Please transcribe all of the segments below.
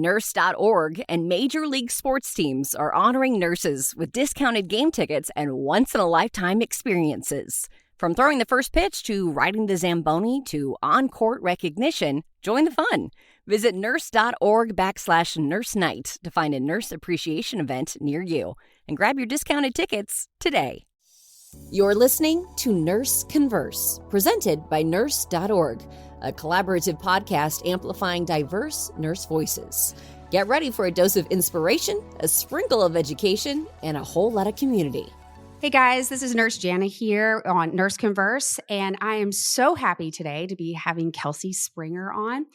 Nurse.org and Major League Sports teams are honoring nurses with discounted game tickets and once-in-a-lifetime experiences. From throwing the first pitch to riding the Zamboni to on-court recognition, join the fun. Visit nurse.org/nurse night to find a nurse appreciation event near you and grab your discounted tickets today. You're listening to Nurse Converse, presented by Nurse.org, a collaborative podcast amplifying diverse nurse voices. Get ready for a dose of inspiration, a sprinkle of education, and a whole lot of community. Hey guys, this is Nurse Jana here on Nurse Converse, and I am so happy today to be having Kelsey Springer on.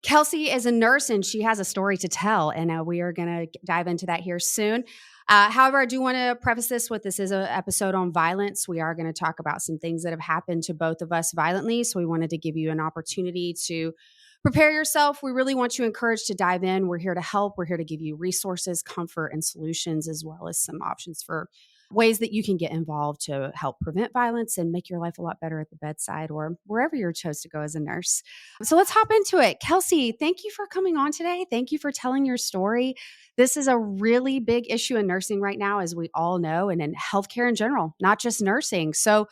Kelsey is a nurse and she has a story to tell, and we are going to dive into that here soon. However, I do want to preface this is an episode on violence. We are going to talk about some things that have happened to both of us violently, so we wanted to give you an opportunity to prepare yourself. We really want you encouraged to dive in. We're here to help. We're here to give you resources, comfort, and solutions, as well as some options for ways that you can get involved to help prevent violence and make your life a lot better at the bedside or wherever you're chose to go as a nurse. So let's hop into it. Kelsey, thank you for coming on today. Thank you for telling your story. This is a really big issue in nursing right now, as we all know, and in healthcare in general, not just nursing. So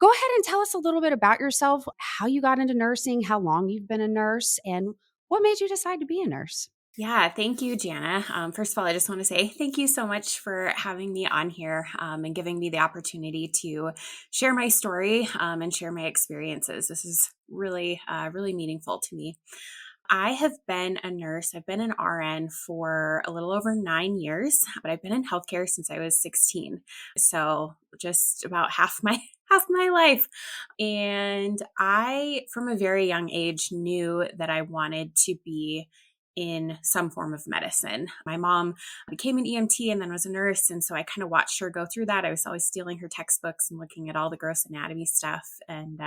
go ahead and tell us a little bit about yourself, how you got into nursing, how long you've been a nurse, and what made you decide to be a nurse. Yeah, thank you, Jana. First of all, I just want to say thank you so much for having me on here and giving me the opportunity to share my story and share my experiences. This is really, really meaningful to me. I have been a nurse. I've been an RN for a little over 9 years, but I've been in healthcare since I was 16. So just about half my life. And I, from a very young age, knew that I wanted to be in some form of medicine. My mom became an EMT and then was a nurse. And so I kind of watched her go through that. I was always stealing her textbooks and looking at all the gross anatomy stuff. And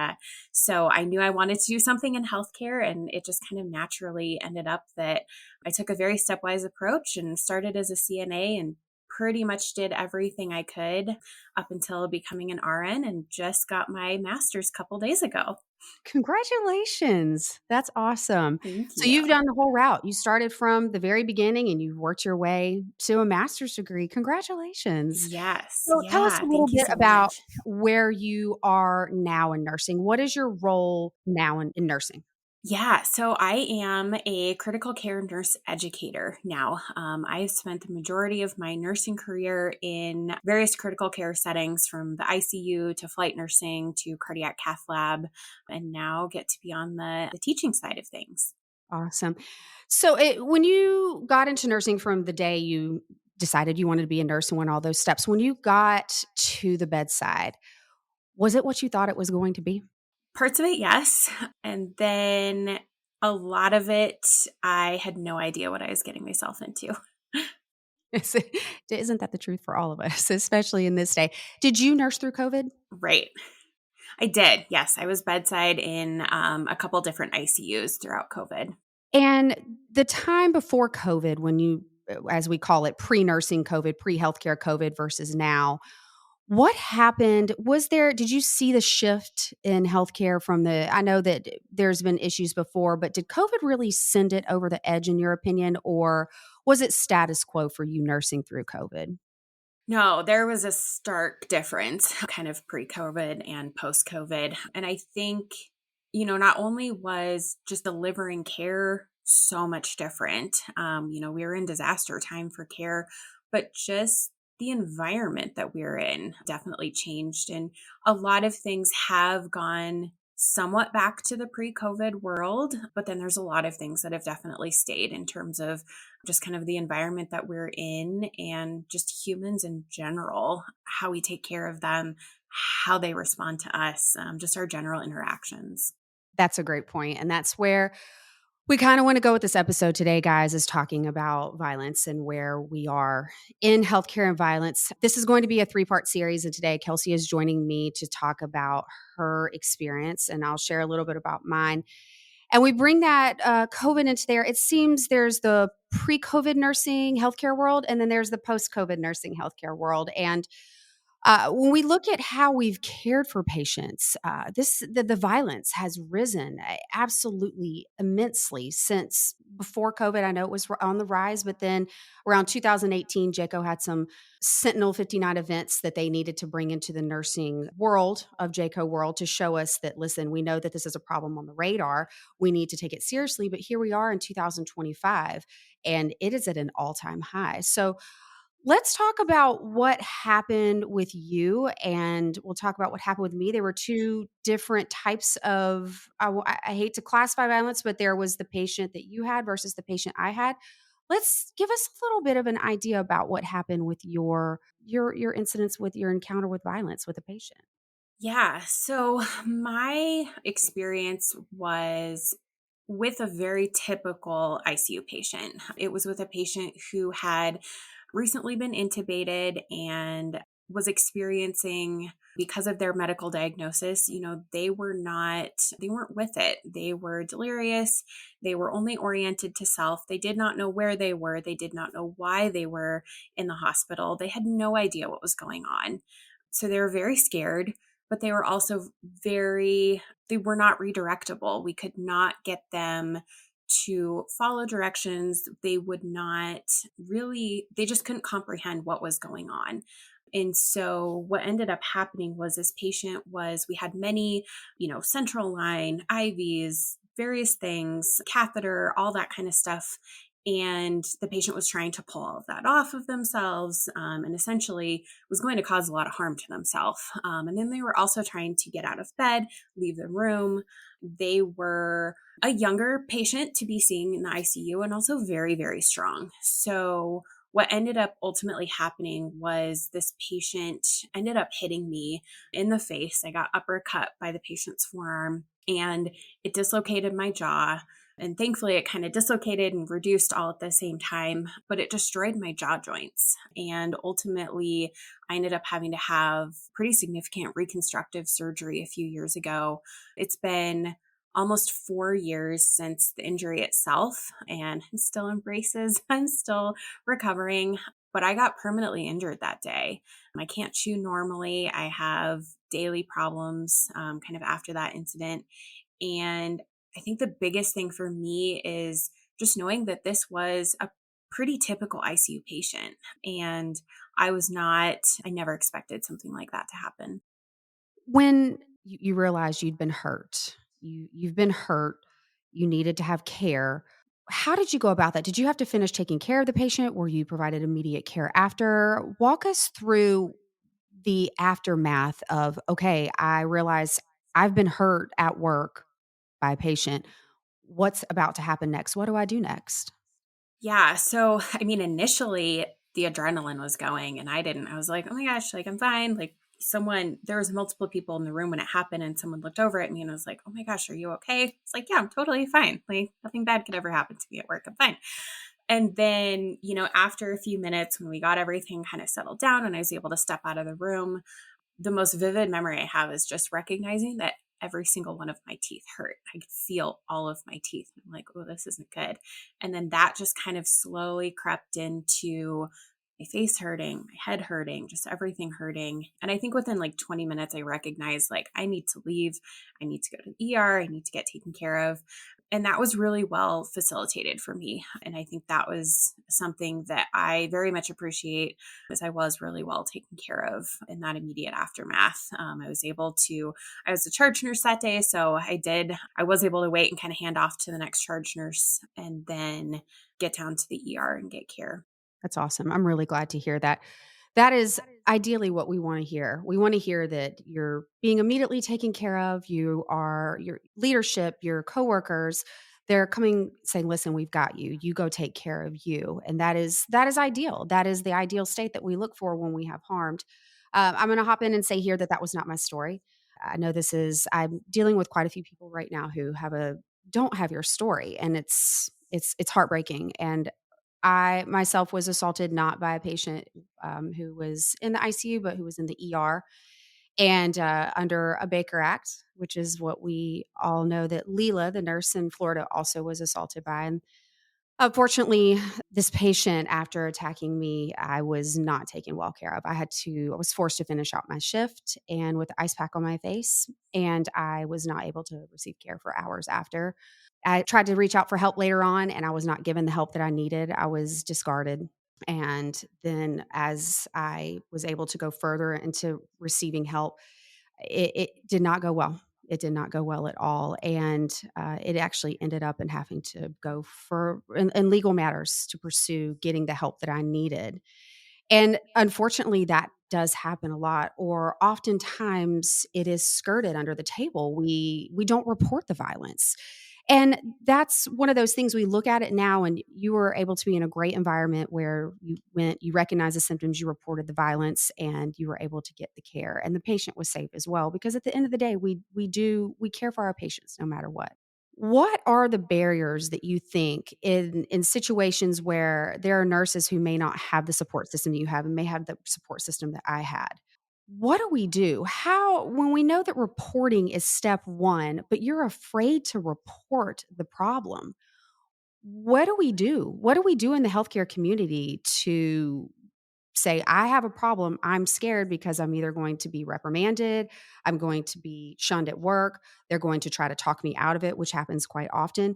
so I knew I wanted to do something in healthcare. And it just kind of naturally ended up that I took a very stepwise approach and started as a CNA and pretty much did everything I could up until becoming an RN and just got my master's a couple days ago. Congratulations. That's awesome. Thank So you. you've done the whole route. You started from the very beginning and you've worked your way to a master's degree. Congratulations. Yes. So tell us a little Thank you bit so about much. where you are now in nursing. What is your role now in nursing? Yeah, so I am a critical care nurse educator now. I've spent the majority of my nursing career in various critical care settings, from the ICU to flight nursing to cardiac cath lab, and now get to be on the teaching side of things. Awesome. So when you got into nursing from the day you decided you wanted to be a nurse and went all those steps, when you got to the bedside, was it what you thought it was going to be? Parts of it, yes. And then a lot of it, I had no idea what I was getting myself into. Isn't that the truth for all of us, especially in this day? Did you nurse through COVID? Right. I did. Yes. I was bedside in a couple different ICUs throughout COVID. And the time before COVID, when you, as we call it, pre-nursing COVID, pre-healthcare COVID versus now, what happened? Did you see the shift in healthcare I know that there's been issues before, but did COVID really send it over the edge in your opinion, or was it status quo for you nursing through COVID? No, there was a stark difference kind of pre-COVID and post-COVID. And I think, not only was just delivering care so much different, we were in disaster time for care, but just the environment that we're in definitely changed. And a lot of things have gone somewhat back to the pre-COVID world, but then there's a lot of things that have definitely stayed in terms of just kind of the environment that we're in and just humans in general, how we take care of them, how they respond to us, just our general interactions. That's a great point. And that's where we kind of want to go with this episode today, guys, is talking about violence and where we are in healthcare and violence. This is going to be a 3-part series. And today, Kelsey is joining me to talk about her experience, and I'll share a little bit about mine. And we bring that COVID into there. It seems there's the pre-COVID nursing healthcare world, and then there's the post-COVID nursing healthcare world. And When we look at how we've cared for patients, the violence has risen absolutely immensely since before COVID. I know it was on the rise, but then around 2018, JACO had some Sentinel 59 events that they needed to bring into the nursing world of JACO world to show us that, listen, we know that this is a problem on the radar. We need to take it seriously. But here we are in 2025, and it is at an all-time high. So let's talk about what happened with you, and we'll talk about what happened with me. There were two different types of, I hate to classify violence, but there was the patient that you had versus the patient I had. Let's give us a little bit of an idea about what happened with your incidents with your encounter with violence with a patient. Yeah. So my experience was with a very typical ICU patient. It was with a patient who had recently been intubated and was experiencing, because of their medical diagnosis, they weren't with it. They were delirious. They were only oriented to self. They did not know where they were. They did not know why they were in the hospital. They had no idea what was going on. So they were very scared, but they were also they were not redirectable. We could not get them to follow directions. They would not really, they just couldn't comprehend what was going on. And so what ended up happening was we had many, central line, IVs, various things, catheter, all that kind of stuff. And the patient was trying to pull all of that off of themselves, and essentially was going to cause a lot of harm to themselves. And then they were also trying to get out of bed, leave the room. They were a younger patient to be seeing in the ICU and also very, very strong. So what ended up ultimately happening was this patient ended up hitting me in the face. I got uppercut by the patient's forearm and it dislocated my jaw. And thankfully, it kind of dislocated and reduced all at the same time, but it destroyed my jaw joints. And ultimately, I ended up having to have pretty significant reconstructive surgery a few years ago. It's been almost 4 years since the injury itself, and I'm still in braces. I'm still recovering, but I got permanently injured that day. I can't chew normally. I have daily problems kind of after that incident. And I think the biggest thing for me is just knowing that this was a pretty typical ICU patient. And I never expected something like that to happen. When you realized you'd been hurt, you've been hurt, you needed to have care. How did you go about that? Did you have to finish taking care of the patient? Were you provided immediate care after? Walk us through the aftermath of, okay, I realize I've been hurt at work by a patient. What's about to happen next? What do I do next? Yeah. So, I mean, initially the adrenaline was going and I was like, oh my gosh, like I'm fine. Like there was multiple people in the room when it happened and someone looked over at me and I was like, oh my gosh, are you okay? It's like, yeah, I'm totally fine. Like nothing bad could ever happen to me at work. I'm fine. And then, after a few minutes when we got everything kind of settled down and I was able to step out of the room, the most vivid memory I have is just recognizing that every single one of my teeth hurt. I could feel all of my teeth. I'm like, oh, this isn't good. And then that just kind of slowly crept into my face hurting, my head hurting, just everything hurting. And I think within like 20 minutes, I recognized like I need to leave. I need to go to the ER. I need to get taken care of. And that was really well facilitated for me. And I think that was something that I very much appreciate, as I was really well taken care of in that immediate aftermath. I was a charge nurse that day. So I was able to wait and kind of hand off to the next charge nurse and then get down to the ER and get care. That's awesome. I'm really glad to hear that. That is ideally what we want to hear. We want to hear that you're being immediately taken care of. Your leadership, your coworkers, they're coming saying, listen, we've got you. You go take care of you. And that is ideal. That is the ideal state that we look for when we have harmed. I'm going to hop in and say here that that was not my story. I know I'm dealing with quite a few people right now who don't have your story, and it's heartbreaking. And I myself was assaulted not by a patient who was in the ICU, but who was in the ER, and under a Baker Act, which is what we all know that Leela, the nurse in Florida, also was assaulted by. Unfortunately, this patient, after attacking me, I was not taken well care of. I was forced to finish out my shift and with the ice pack on my face, and I was not able to receive care for hours after. I tried to reach out for help later on, and I was not given the help that I needed. I was discarded. And then, as I was able to go further into receiving help, it did not go well. It did not go well at all, and it actually ended up in having to go for in legal matters to pursue getting the help that I needed. And unfortunately, that does happen a lot, or oftentimes it is skirted under the table. We don't report the violence. And that's one of those things we look at it now, and you were able to be in a great environment where you recognized the symptoms, you reported the violence, and you were able to get the care. And the patient was safe as well, because at the end of the day, we care for our patients no matter what. What are the barriers that you think in situations where there are nurses who may not have the support system that you have and may have the support system that I had? What do we do? How, when we know that reporting is step one, but you're afraid to report the problem, what do we do? What do we do in the healthcare community to say, I have a problem. I'm scared because I'm either going to be reprimanded, I'm going to be shunned at work, they're going to try to talk me out of it, which happens quite often.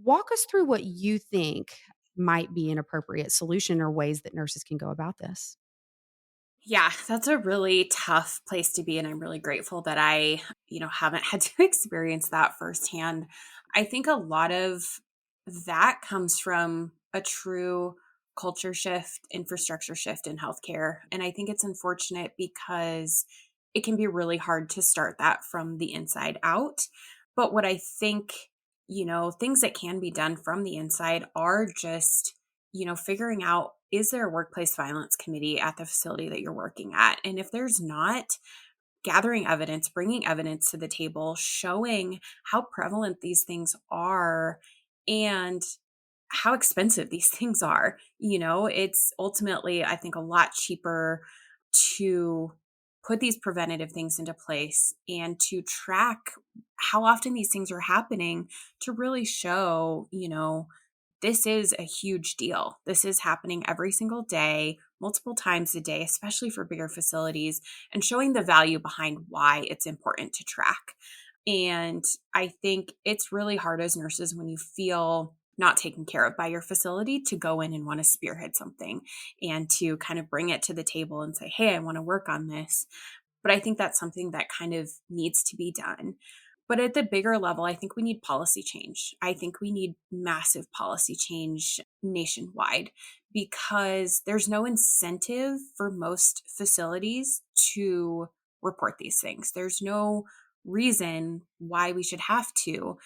Walk us through what you think might be an appropriate solution or ways that nurses can go about this. Yeah, that's a really tough place to be. And I'm really grateful that I, haven't had to experience that firsthand. I think a lot of that comes from a true culture shift, infrastructure shift in healthcare. And I think it's unfortunate because it can be really hard to start that from the inside out. But what I think, things that can be done from the inside are just figuring out, is there a workplace violence committee at the facility that you're working at? And if there's not, gathering evidence, bringing evidence to the table, showing how prevalent these things are and how expensive these things are. It's ultimately, I think, a lot cheaper to put these preventative things into place and to track how often these things are happening to really show, this is a huge deal. This is happening every single day, multiple times a day, especially for bigger facilities, and showing the value behind why it's important to track. And I think it's really hard as nurses when you feel not taken care of by your facility to go in and want to spearhead something and to kind of bring it to the table and say, hey, I want to work on this. But I think that's something that kind of needs to be done. But at the bigger level, I think we need policy change. I think we need massive policy change nationwide because there's no incentive for most facilities to report these things. There's no reason why we should have to.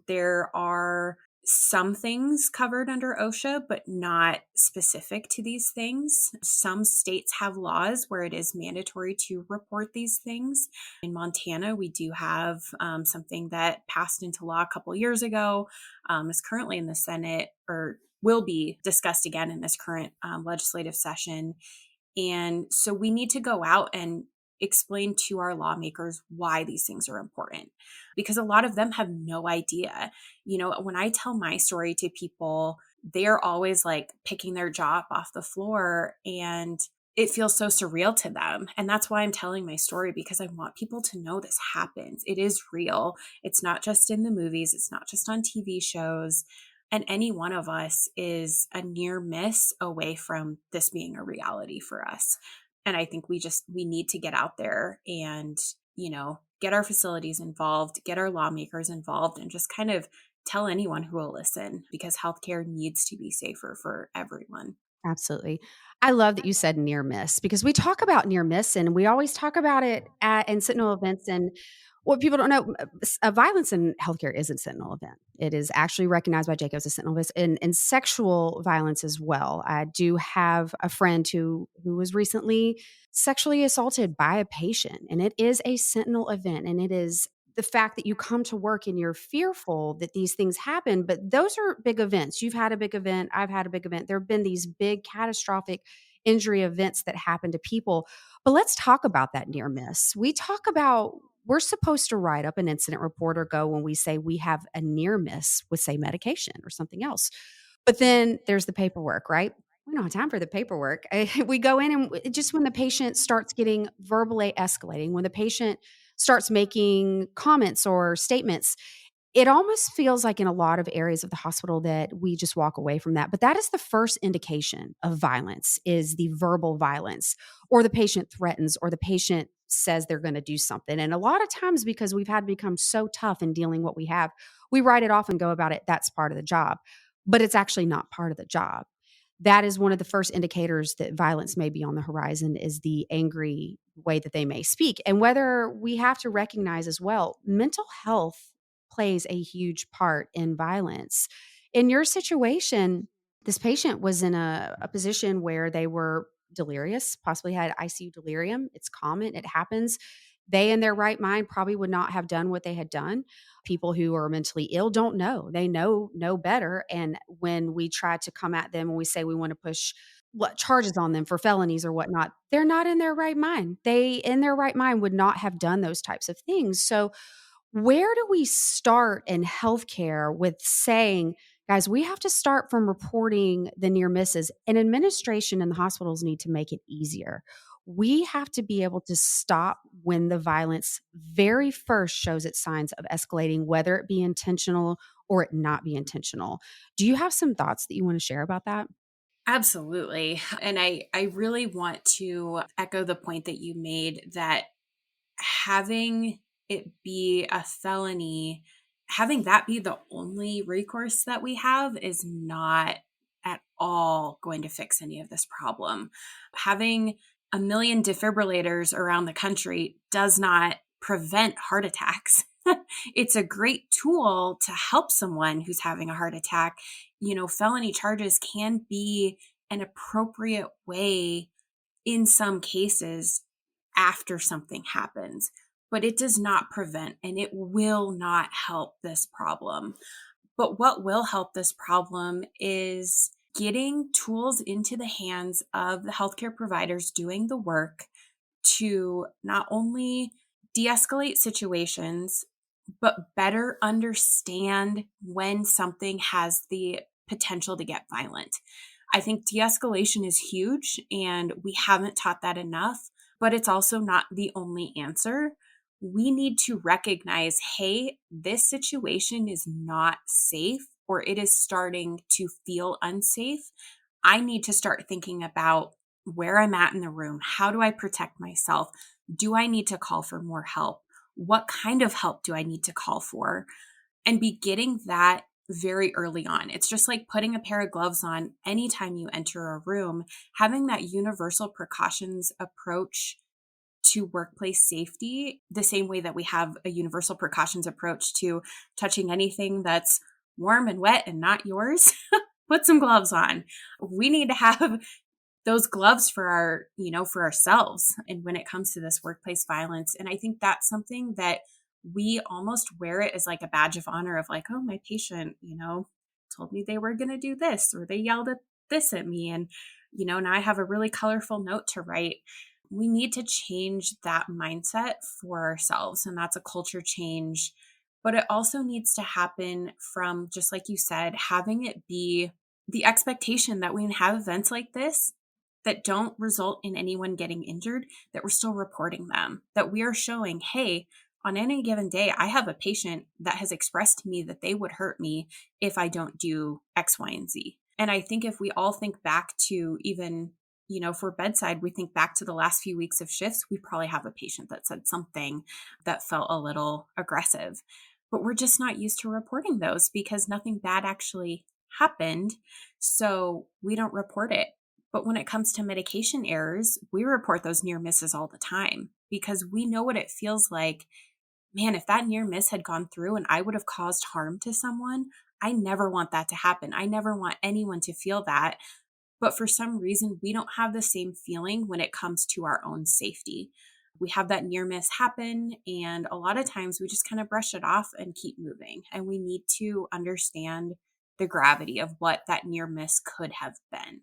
There are some things covered under OSHA, but not specific to these things. Some states have laws where it is mandatory to report these things. In Montana, we do have something that passed into law a couple years ago, is currently in the Senate, or will be discussed again in this current legislative session. And so we need to go out and explain to our lawmakers why these things are important, because a lot of them have no idea. When I tell my story to people, they're always like picking their jaw up off the floor, and it feels so surreal to them. And that's why I'm telling my story, because I want people to know this happens. It is real. It's not just in the movies. It's not just on TV shows. And any one of us is a near miss away from this being a reality for us. And I think we need to get out there and, get our facilities involved, get our lawmakers involved, and just kind of tell anyone who will listen, because healthcare needs to be safer for everyone. Absolutely. I love that you said near miss, because we talk about near miss and we always talk about it in sentinel events. And what people don't know, violence in healthcare is a sentinel event. It is actually recognized by JCAHO as a sentinel event, and sexual violence as well. I do have a friend who was recently sexually assaulted by a patient, and it is a sentinel event. And it is the fact that you come to work and you're fearful that these things happen, but those are big events. You've had a big event. I've had a big event. There have been these big catastrophic injury events that happen to people. But let's talk about that near miss. we're supposed to write up an incident report or go when we say we have a near miss with, say, medication or something else. But then there's the paperwork, right? We don't have time for the paperwork. We go in and just when the patient starts getting verbally escalating, when the patient starts making comments or statements, it almost feels like in a lot of areas of the hospital that we just walk away from that. But that is the first indication of violence is the verbal violence, or the patient threatens, or the patient says they're going to do something. And a lot of times, because we've had to become so tough in dealing what we have, we write it off and go about it. That's part of the job, but it's actually not part of the job. That is one of the first indicators that violence may be on the horizon, is the angry way that they may speak. And whether we have to recognize as well, mental health plays a huge part in violence. In your situation, this patient was in a position where they were delirious, possibly had ICU delirium. It's common, it happens. They, in their right mind, probably would not have done what they had done. People who are mentally ill don't know. They know better. And when we try to come at them and we say we want to push what charges on them for felonies or whatnot, they're not in their right mind. They, in their right mind, would not have done those types of things. So where do we start in healthcare with saying, guys, we have to start from reporting the near misses, and administration and the hospitals need to make it easier. We have to be able to stop when the violence very first shows its signs of escalating, whether it be intentional or it not be intentional. Do you have some thoughts that you want to share about that? Absolutely. And I really want to echo the point that you made that having it be a felony, having that be the only recourse that we have is not at all going to fix any of this problem. Having a million defibrillators around the country does not prevent heart attacks. It's a great tool to help someone who's having a heart attack. Felony charges can be an appropriate way in some cases after something happens, but it does not prevent and it will not help this problem. But what will help this problem is getting tools into the hands of the healthcare providers doing the work to not only de-escalate situations, but better understand when something has the potential to get violent. I think de-escalation is huge, and we haven't taught that enough, but it's also not the only answer. We need to recognize, hey, this situation is not safe, or it is starting to feel unsafe. I need to start thinking about where I'm at in the room. How do I protect myself? Do I need to call for more help? What kind of help do I need to call for? And be getting that very early on. It's just like putting a pair of gloves on anytime you enter a room, having that universal precautions approach to workplace safety, the same way that we have a universal precautions approach to touching anything that's warm and wet and not yours. Put some gloves on. We need to have those gloves for for ourselves. And when it comes to this workplace violence, and I think that's something that we almost wear it as like a badge of honor of like, oh, my patient, told me they were going to do this, or they yelled at this at me. And, now I have a really colorful note to write. We need to change that mindset for ourselves. And that's a culture change. But it also needs to happen from, just like you said, having it be the expectation that when we have events like this that don't result in anyone getting injured, that we're still reporting them, that we are showing, hey, on any given day, I have a patient that has expressed to me that they would hurt me if I don't do X, Y, and Z. And I think if we all think back to even, for bedside, we think back to the last few weeks of shifts, we probably have a patient that said something that felt a little aggressive. But we're just not used to reporting those because nothing bad actually happened. So we don't report it. But when it comes to medication errors, we report those near misses all the time because we know what it feels like. Man, if that near miss had gone through and I would have caused harm to someone, I never want that to happen. I never want anyone to feel that. But for some reason, we don't have the same feeling when it comes to our own safety. We have that near miss happen, and a lot of times we just kind of brush it off and keep moving. And we need to understand the gravity of what that near miss could have been.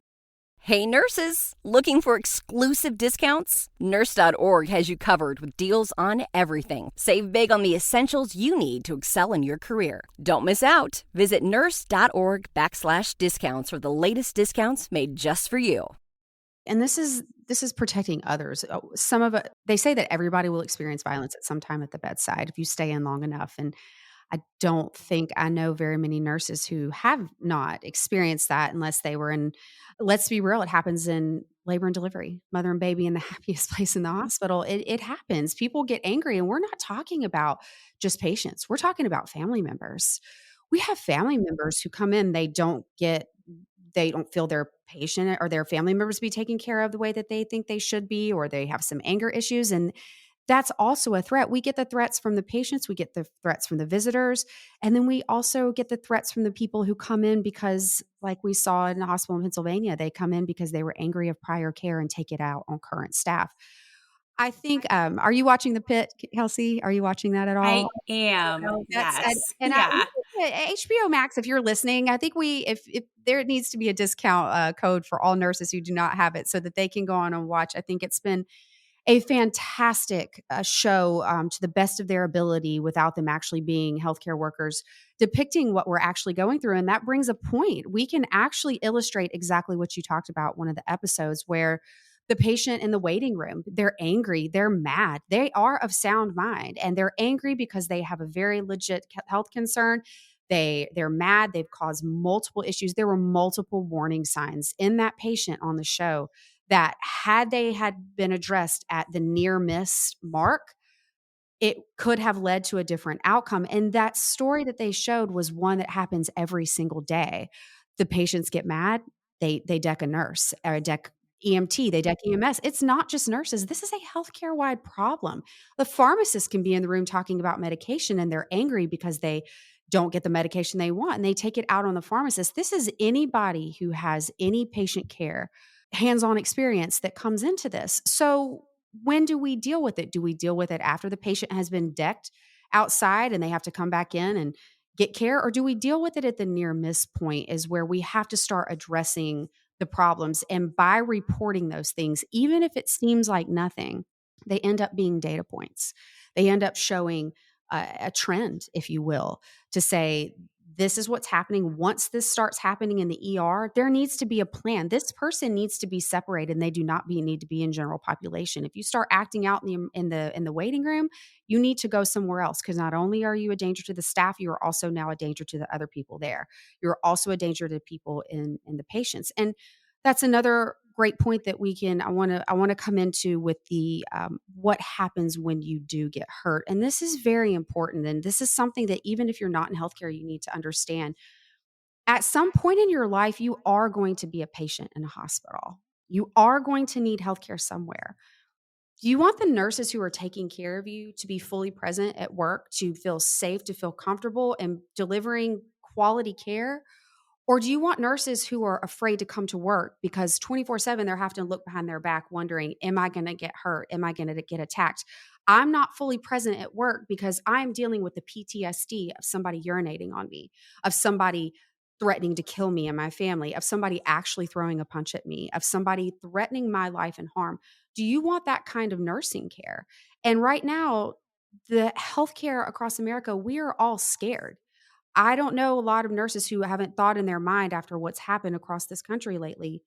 Hey nurses, looking for exclusive discounts? Nurse.org has you covered with deals on everything. Save big on the essentials you need to excel in your career. Don't miss out. Visit nurse.org/discounts for the latest discounts made just for you. And this is protecting others. Some of it, they say that everybody will experience violence at some time at the bedside if you stay in long enough. And I don't think I know very many nurses who have not experienced that unless they were in, let's be real, it happens in labor and delivery, mother and baby in the happiest place in the hospital. It happens. People get angry, and we're not talking about just patients. We're talking about family members. We have family members who come in, they don't feel their patient or their family members be taken care of the way that they think they should be, or they have some anger issues. And that's also a threat. We get the threats from the patients, we get the threats from the visitors, and then we also get the threats from the people who come in because, like we saw in the hospital in Pennsylvania, they come in because they were angry of prior care and take it out on current staff. I think, are you watching The Pit, Kelsey? Are you watching that at I all? am. Oh, that's Yes. and I Yeah. HBO Max, if you're listening, I think if there needs to be a discount code for all nurses who do not have it so that they can go on and watch. I think it's been a fantastic show to the best of their ability without them actually being healthcare workers, depicting what we're actually going through. And that brings a point. We can actually illustrate exactly what you talked about one of the episodes where the patient in the waiting room, they're angry, they're mad, they are of sound mind, and they're angry because they have a very legit health concern. They're mad, they've caused multiple issues. There were multiple warning signs in that patient on the show that had they had been addressed at the near miss mark, it could have led to a different outcome. And that story that they showed was one that happens every single day. The patients get mad, they deck a nurse or deck EMT, they deck EMS. It's not just nurses. This is a healthcare wide problem. The pharmacist can be in the room talking about medication and they're angry because they don't get the medication they want and they take it out on the pharmacist. This is anybody who has any patient care hands-on experience that comes into this. So when do we deal with it? Do we deal with it after the patient has been decked outside and they have to come back in and get care? Or do we deal with it at the near miss point is where we have to start addressing the problems? And by reporting those things, even if it seems like nothing, they end up being data points. They end up showing a trend, if you will, to say, this is what's happening. Once this starts happening in the ER, there needs to be a plan. This person needs to be separated, and they do not need to be in general population. If you start acting out in the waiting room, you need to go somewhere else, because not only are you a danger to the staff, you are also now a danger to the other people there. You're also a danger to people in the patients. And that's another great point that I want to come into with the what happens when you do get hurt. And this is very important. And this is something that even if you're not in healthcare, you need to understand. At some point in your life, you are going to be a patient in a hospital. You are going to need healthcare somewhere. Do you want the nurses who are taking care of you to be fully present at work, to feel safe, to feel comfortable and delivering quality care? Or do you want nurses who are afraid to come to work because 24/7 they're having to look behind their back wondering, am I going to get hurt? Am I going to get attacked? I'm not fully present at work because I'm dealing with the PTSD of somebody urinating on me, of somebody threatening to kill me and my family, of somebody actually throwing a punch at me, of somebody threatening my life and harm. Do you want that kind of nursing care? And right now, the healthcare across America, we are all scared. I don't know a lot of nurses who haven't thought in their mind after what's happened across this country lately.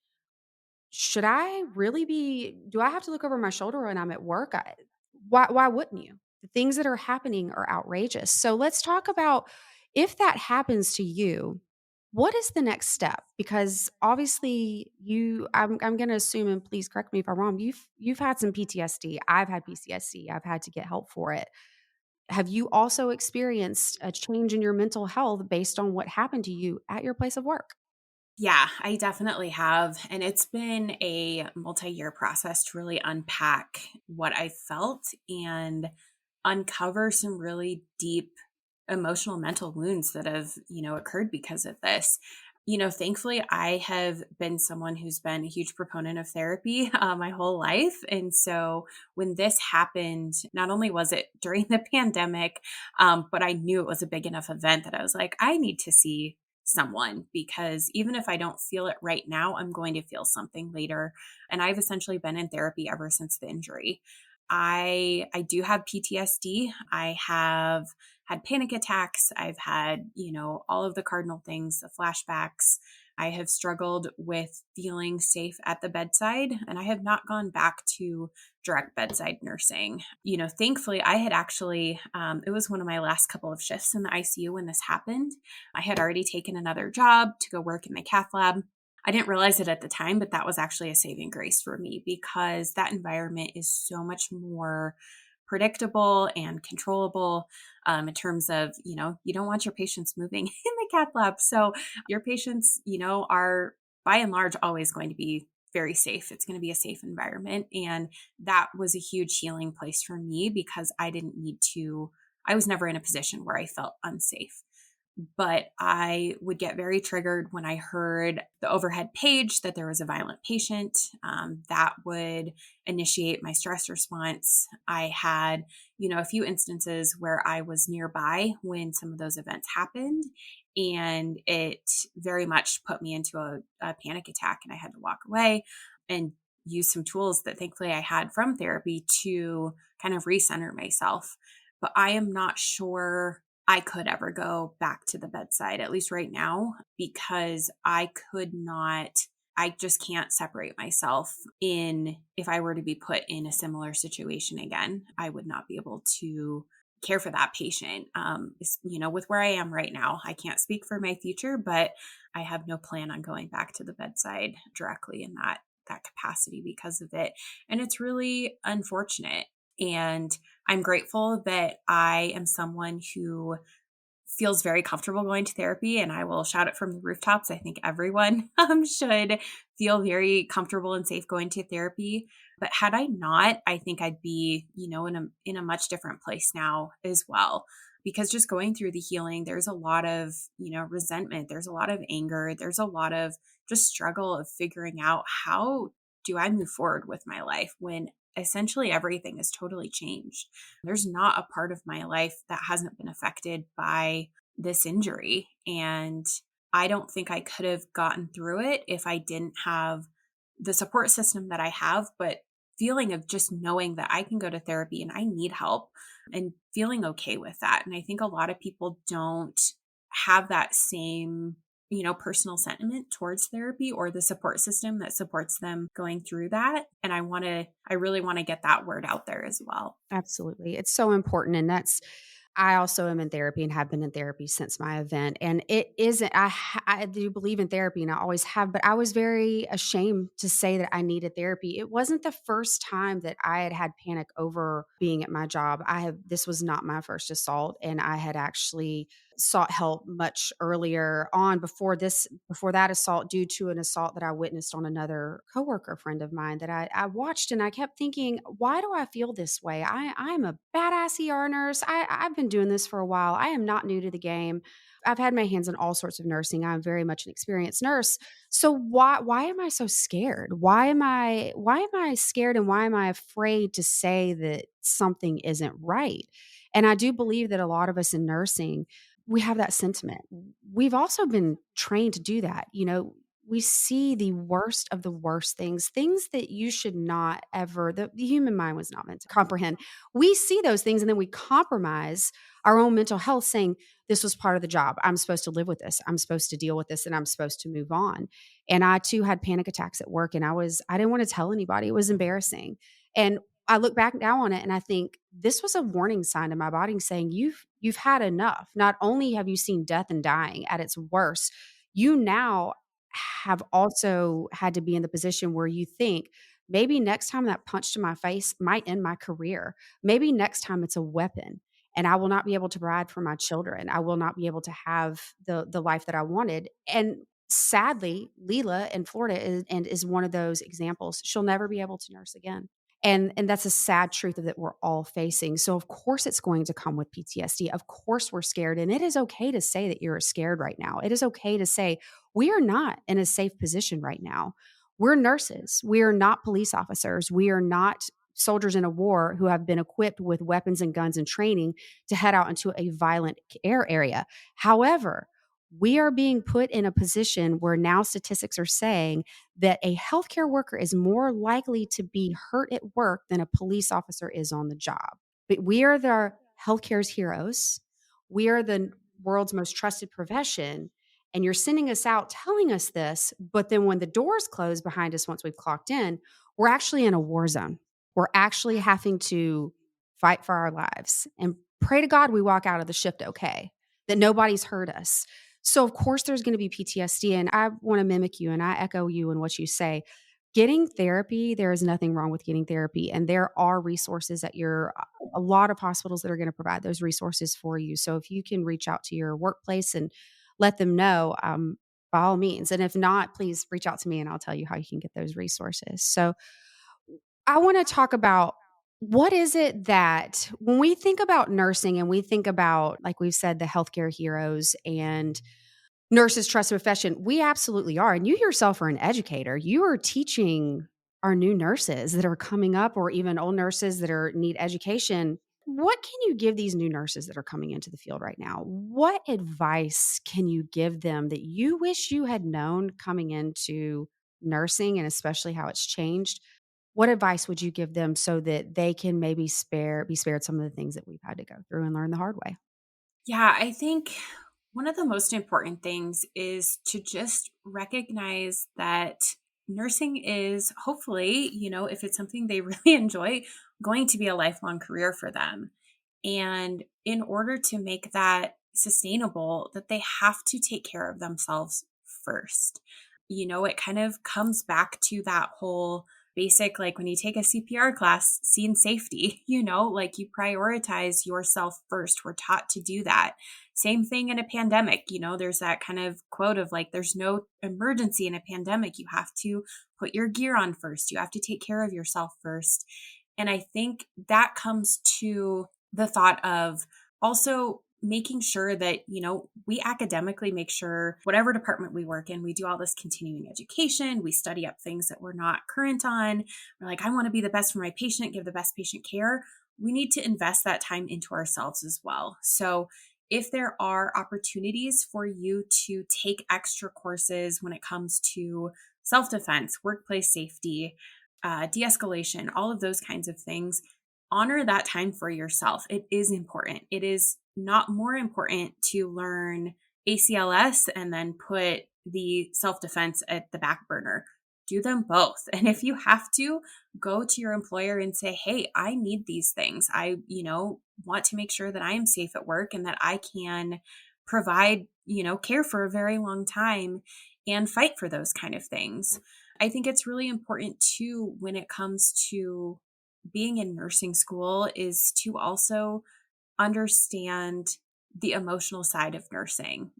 Should I really do I have to look over my shoulder when I'm at work? Why wouldn't you? The things that are happening are outrageous. So let's talk about, if that happens to you, what is the next step? Because obviously I'm going to assume, and please correct me if I'm wrong, you've had some PTSD. I've had PTSD. I've had to get help for it. Have you also experienced a change in your mental health based on what happened to you at your place of work? Yeah, I definitely have. And it's been a multi-year process to really unpack what I felt and uncover some really deep emotional mental wounds that have, occurred because of this. Thankfully, I have been someone who's been a huge proponent of therapy my whole life. And so when this happened, not only was it during the pandemic, but I knew it was a big enough event that I was like, I need to see someone, because even if I don't feel it right now, I'm going to feel something later. And I've essentially been in therapy ever since the injury. I do have PTSD. I have had panic attacks. I've had, all of the cardinal things, the flashbacks. I have struggled with feeling safe at the bedside, and I have not gone back to direct bedside nursing. Thankfully, I had actually, it was one of my last couple of shifts in the ICU when this happened. I had already taken another job to go work in the cath lab. I didn't realize it at the time, but that was actually a saving grace for me, because that environment is so much more predictable and controllable, in terms of, you don't want your patients moving in the cath lab. So your patients, are by and large always going to be very safe. It's going to be a safe environment. And that was a huge healing place for me, because I was never in a position where I felt unsafe. But I would get very triggered when I heard the overhead page that there was a violent patient. That would initiate my stress response. I had, a few instances where I was nearby when some of those events happened, and it very much put me into a panic attack, and I had to walk away and use some tools that thankfully I had from therapy to kind of recenter myself. But I am not sure I could ever go back to the bedside, at least right now, because I just can't separate myself if I were to be put in a similar situation again, I would not be able to care for that patient. With where I am right now, I can't speak for my future, but I have no plan on going back to the bedside directly in that capacity because of it. And it's really unfortunate. And I'm grateful that I am someone who feels very comfortable going to therapy, and I will shout it from the rooftops. I think everyone should feel very comfortable and safe going to therapy. But had I not, I think I'd be, in a much different place now as well. Because just going through the healing, there's a lot of, resentment. There's a lot of anger. There's a lot of just struggle of figuring out, how do I move forward with my life when essentially everything has totally changed. There's not a part of my life that hasn't been affected by this injury. And I don't think I could have gotten through it if I didn't have the support system that I have, but feeling of just knowing that I can go to therapy and I need help, and feeling okay with that. And I think a lot of people don't have that same personal sentiment towards therapy or the support system that supports them going through that. And I really want to get that word out there as well. Absolutely. It's so important. And I also am in therapy and have been in therapy since my event. And it isn't, I do believe in therapy and I always have, but I was very ashamed to say that I needed therapy. It wasn't the first time that I had had panic over being at my job. This was not my first assault. And I had actually sought help much earlier on before that assault, due to an assault that I witnessed on another coworker friend of mine that I watched, and I kept thinking, why do I feel this way? I'm a badass ER nurse. I've been doing this for a while. I am not new to the game. I've had my hands in all sorts of nursing. I'm very much an experienced nurse. So why am I so scared? Why am I scared, and why am I afraid to say that something isn't right? And I do believe that a lot of us in nursing, we have that sentiment. We've also been trained to do that. We see the worst of the worst things that you should not ever, the human mind was not meant to comprehend. We see those things and then we compromise our own mental health, saying, this was part of the job. I'm supposed to live with this. I'm supposed to deal with this, and I'm supposed to move on. And I too had panic attacks at work, and I didn't want to tell anybody. It was embarrassing. And I look back now on it and I think this was a warning sign to my body saying, you've had enough. Not only have you seen death and dying at its worst, you now have also had to be in the position where you think, maybe next time that punch to my face might end my career. Maybe next time it's a weapon and I will not be able to provide for my children. I will not be able to have the life that I wanted. And sadly, Leela in Florida is one of those examples. She'll never be able to nurse again. And that's a sad truth that we're all facing. So of course it's going to come with PTSD. Of course we're scared. And it is okay to say that you're scared right now. It is okay to say we are not in a safe position right now. We're nurses. We are not police officers. We are not soldiers in a war who have been equipped with weapons and guns and training to head out into a violent air area. However, We are being put in a position where now statistics are saying that a healthcare worker is more likely to be hurt at work than a police officer is on the job. But we are the healthcare's heroes. We are the world's most trusted profession. And you're sending us out telling us this. But then when the doors close behind us once we've clocked in, we're actually in a war zone. We're actually having to fight for our lives and pray to God we walk out of the shift okay, that nobody's hurt us. So, of course, there's going to be PTSD. And I want to mimic you and I echo you in what you say. Getting therapy, there is nothing wrong with getting therapy. And there are resources at a lot of hospitals that are going to provide those resources for you. So, if you can reach out to your workplace and let them know, by all means. And if not, please reach out to me and I'll tell you how you can get those resources. So, I want to talk about what is it that when we think about nursing and we think about, like we've said, the healthcare heroes and nurses trust profession, we absolutely are. And you yourself are an educator. You are teaching our new nurses that are coming up or even old nurses that need education. What can you give these new nurses that are coming into the field right now? What advice can you give them that you wish you had known coming into nursing and especially how it's changed? What advice would you give them so that they can maybe be spared some of the things that we've had to go through and learn the hard way? Yeah, I think one of the most important things is to just recognize that nursing is hopefully, if it's something they really enjoy, going to be a lifelong career for them. And in order to make that sustainable, that they have to take care of themselves first. It kind of comes back to that whole basic, like when you take a CPR class, scene safety, like you prioritize yourself first. We're taught to do that. Same thing in a pandemic. There's that kind of quote of like, there's no emergency in a pandemic. You have to put your gear on first. You have to take care of yourself first. And I think that comes to the thought of also making sure that, we academically make sure whatever department we work in, we do all this continuing education. We study up things that we're not current on. We're like, I want to be the best for my patient, give the best patient care. We need to invest that time into ourselves as well. So if there are opportunities for you to take extra courses when it comes to self-defense, workplace safety, de-escalation, all of those kinds of things, honor that time for yourself. It is important. It is not more important to learn ACLS and then put the self-defense at the back burner. Do them both. And if you have to, go to your employer and say, hey, I need these things. I, want to make sure that I am safe at work and that I can provide, care for a very long time and fight for those kind of things. I think it's really important too, when it comes to being in nursing school, is to also understand the emotional side of nursing.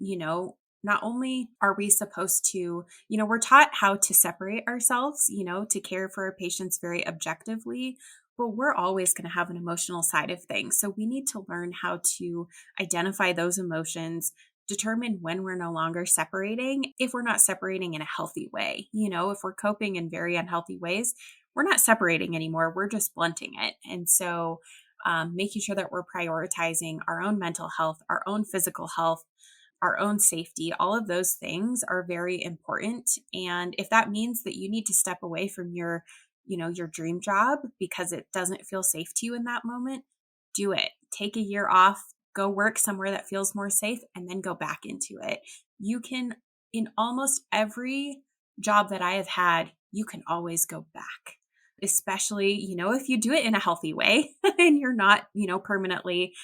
Not only are we supposed to, we're taught how to separate ourselves, to care for our patients very objectively, but we're always going to have an emotional side of things. So we need to learn how to identify those emotions, determine when we're no longer separating, if we're not separating in a healthy way. If we're coping in very unhealthy ways, we're not separating anymore. We're just blunting it. And so making sure that we're prioritizing our own mental health, our own physical health, our own safety, all of those things are very important. And if that means that you need to step away from your dream job because it doesn't feel safe to you in that moment, do it. Take a year off, go work somewhere that feels more safe, and then go back into it. You can, in almost every job that I have had, you can always go back, especially, if you do it in a healthy way and you're not, permanently,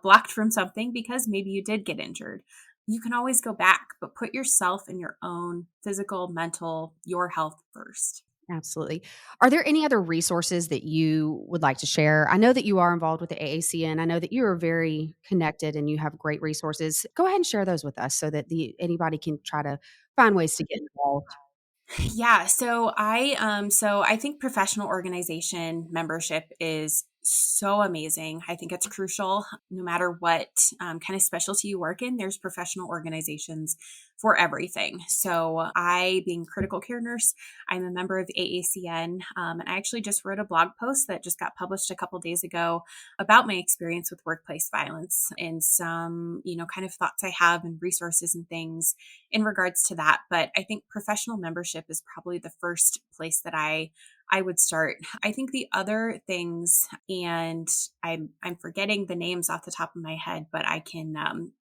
blocked from something because maybe you did get injured. You can always go back, but put yourself and your own physical, mental, your health first. Absolutely. Are there any other resources that you would like to share? I know that you are involved with the AACN. I know that you are very connected and you have great resources. Go ahead and share those with us so that anybody can try to find ways to get involved. Yeah, so I think professional organization membership is so amazing. I think it's crucial no matter what kind of specialty you work in. There's professional organizations for everything. So I, being a critical care nurse, I'm a member of AACN, and I actually just wrote a blog post that just got published a couple days ago about my experience with workplace violence and some, kind of thoughts I have and resources and things in regards to that. But I think professional membership is probably the first place that I would start. I think the other things, and I'm forgetting the names off the top of my head, but I can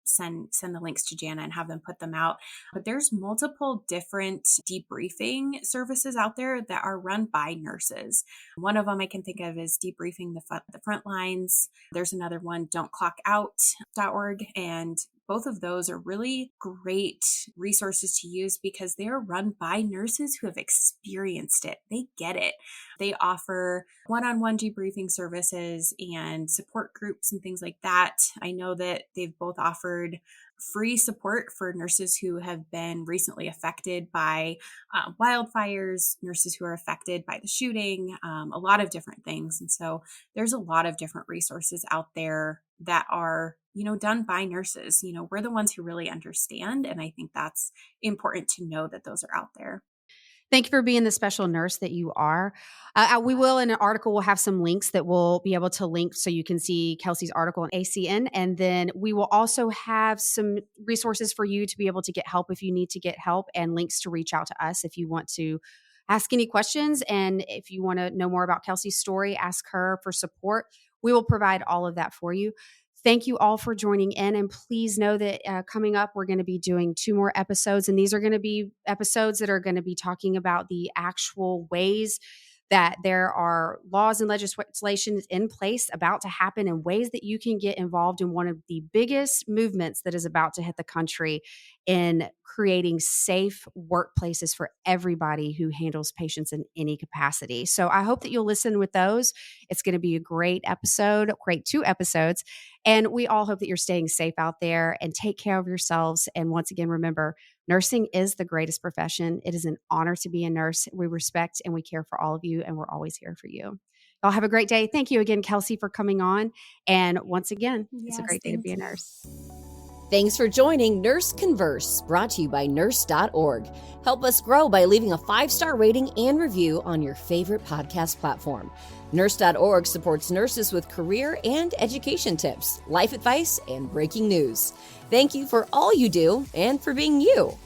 send the links to Jana and have them put them out. But there's multiple different debriefing services out there that are run by nurses. One of them I can think of is Debriefing the Front Lines. There's another one, Don't.org, and both of those are really great resources to use because they are run by nurses who have experienced it. They get it. They offer one-on-one debriefing services and support groups and things like that. I know that they've both offered free support for nurses who have been recently affected by wildfires, nurses who are affected by the shooting, a lot of different things. And so there's a lot of different resources out there that are, done by nurses. We're the ones who really understand. And I think that's important to know that those are out there. Thank you for being the special nurse that you are. We will, in an article, we'll have some links that we'll be able to link so you can see Kelsey's article on ACN. And then we will also have some resources for you to be able to get help if you need to get help, and links to reach out to us if you want to ask any questions. And if you want to know more about Kelsey's story, ask her for support. We will provide all of that for you. Thank you all for joining in. And please know that coming up, we're going to be doing 2 more episodes. And these are going to be episodes that are going to be talking about the actual ways that there are laws and legislation in place about to happen, and ways that you can get involved in one of the biggest movements that is about to hit the country in creating safe workplaces for everybody who handles patients in any capacity. So I hope that you'll listen with those. It's going to be a great episode, great 2 episodes. And we all hope that you're staying safe out there and take care of yourselves. And once again, remember, nursing is the greatest profession. It is an honor to be a nurse. We respect and we care for all of you, and we're always here for you. Y'all have a great day. Thank you again, Kelsey, for coming on. And once again, it's a great day to be a nurse. Thanks for joining Nurse Converse, brought to you by Nurse.org. Help us grow by leaving a 5-star rating and review on your favorite podcast platform. Nurse.org supports nurses with career and education tips, life advice, and breaking news. Thank you for all you do and for being you.